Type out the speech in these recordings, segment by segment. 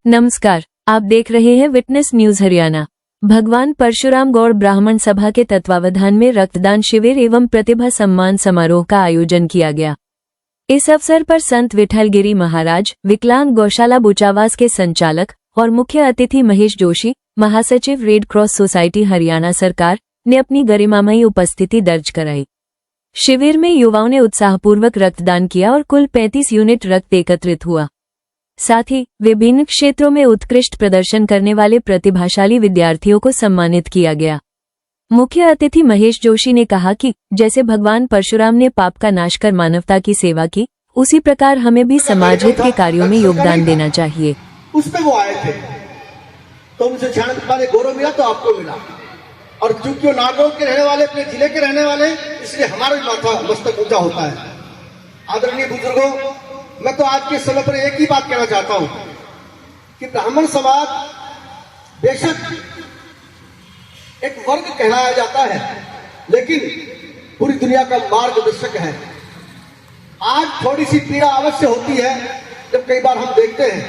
नमस्कार, आप देख रहे हैं विटनेस न्यूज हरियाणा। भगवान परशुराम गौड़ ब्राह्मण सभा के तत्वावधान में रक्तदान शिविर एवं प्रतिभा सम्मान समारोह का आयोजन किया गया। इस अवसर पर संत विठलगिरी महाराज, विकलांग गौशाला बुचावास के संचालक और मुख्य अतिथि महेश जोशी, महासचिव रेड क्रॉस सोसाइटी हरियाणा सरकार, ने अपनी गरिमामयी उपस्थिति दर्ज कराई। शिविर में युवाओं ने उत्साहपूर्वक रक्तदान किया और कुल 35 यूनिट रक्त एकत्रित हुआ। साथ ही विभिन्न क्षेत्रों में उत्कृष्ट प्रदर्शन करने वाले प्रतिभाशाली विद्यार्थियों को सम्मानित किया गया। मुख्य अतिथि महेश जोशी ने कहा कि जैसे भगवान परशुराम ने पाप का नाश कर मानवता की सेवा की, उसी प्रकार हमें भी समाज हित के कार्यों में योगदान देना चाहिए। उस पे वो आए थे तो उनसे 96 वाले गौरव मिला तो आपको मिला, और चूंकि वो नागौर के रहने वाले, अपने जिले के रहने वाले, इसलिए हमारा भी माथा मस्तक ऊंचा होता है। आदरणीय बुजुर्गों, मैं तो आज के समय पर एक ही बात कहना चाहता हूं कि ब्राह्मण समाज बेशक एक वर्ग कहलाया जाता है, लेकिन पूरी दुनिया का मार्गदर्शक है। आज थोड़ी सी पीड़ा अवश्य होती है जब कई बार हम देखते हैं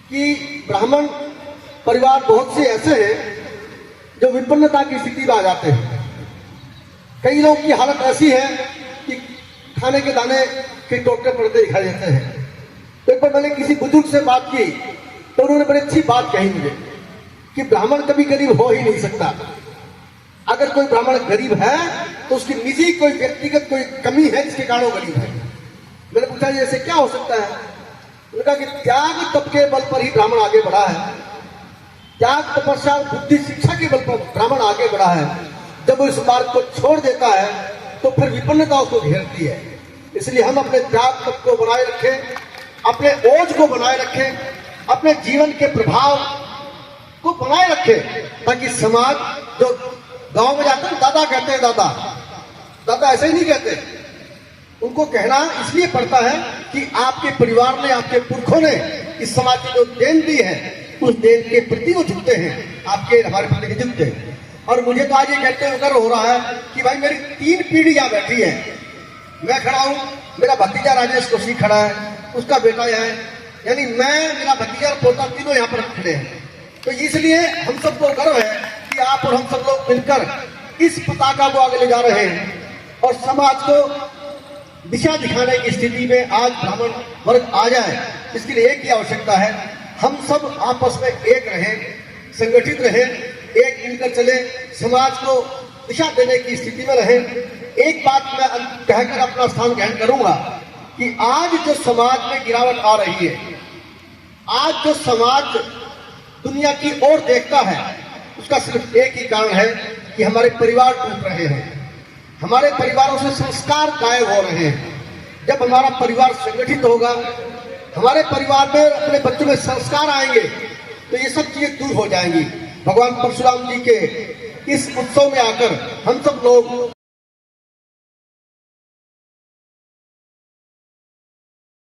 कि ब्राह्मण परिवार बहुत से ऐसे हैं जो विपन्नता की स्थिति में आ जाते हैं। कई लोगों की हालत ऐसी है कि खाने के दाने के टोकरे पड़ते दिखाई देते हैं। तो एक बार मैंने किसी बुजुर्ग से बात की तो उन्होंने बड़ी अच्छी बात कही मुझे कि ब्राह्मण कभी गरीब हो ही नहीं सकता। अगर कोई ब्राह्मण गरीब है तो उसकी निजी कोई व्यक्तिगत कोई कमी है जिसके कारण वो गरीब है। मैंने पूछा ऐसे क्या हो सकता है? उन्होंने कहा कि त्याग तप के बल पर ही ब्राह्मण आगे बढ़ा है। त्याग, तपस्या, बुद्धि, शिक्षा के बल पर ब्राह्मण आगे बढ़ा है। जब वो इस मार्ग को छोड़ देता है तो फिर विपन्नता उसको घेरती है। इसलिए हम अपने त्याग तप को बनाए रखें, अपने ओज को बनाए रखें, अपने जीवन के प्रभाव को बनाए रखें, ताकि समाज जो गांव में जाते हैं दादा कहते हैं, दादा ऐसे ही नहीं कहते। उनको कहना इसलिए पड़ता है कि आपके परिवार ने, आपके पुरखों ने इस समाज की जो देन दी है, उस देन के प्रति वो झुकते हैं, आपके हमारे प्रति झुकते हैं। और मुझे तो आज ये कहते हुए गर्व हो रहा है कि भाई मेरी 3 पीढ़ियां बैठी है। मैं खड़ा हूं, मेरा भतीजा राजेश कोशी खड़ा है, उसका बेटा है, यानी मैं, मेरा भतीजा और पोता तीनों यहाँ पर खड़े हैं। तो इसलिए हम सबको गर्व है कि आप और हम सब लोग मिलकर इस पताका को आगे ले जा रहे हैं और समाज को दिशा दिखाने की स्थिति में आज ब्राह्मण वर्ग आ जाए। इसके लिए एक ही आवश्यकता है, हम सब आपस में एक रहें, संगठित रहें, एक मिलकर चले, समाज को दिशा देने की स्थिति में रहें। एक बात मैं कहकर अपना स्थान ग्रहण करूंगा कि आज जो समाज में गिरावट आ रही है, आज जो समाज दुनिया की ओर देखता है, उसका सिर्फ एक ही कारण है कि हमारे परिवार टूट रहे हैं, हमारे परिवारों से संस्कार गायब हो रहे हैं। जब हमारा परिवार संगठित होगा, हमारे परिवार में अपने बच्चों में संस्कार आएंगे, तो ये सब चीजें दूर हो जाएंगी। भगवान परशुराम जी के इस उत्सव में आकर हम सब लोग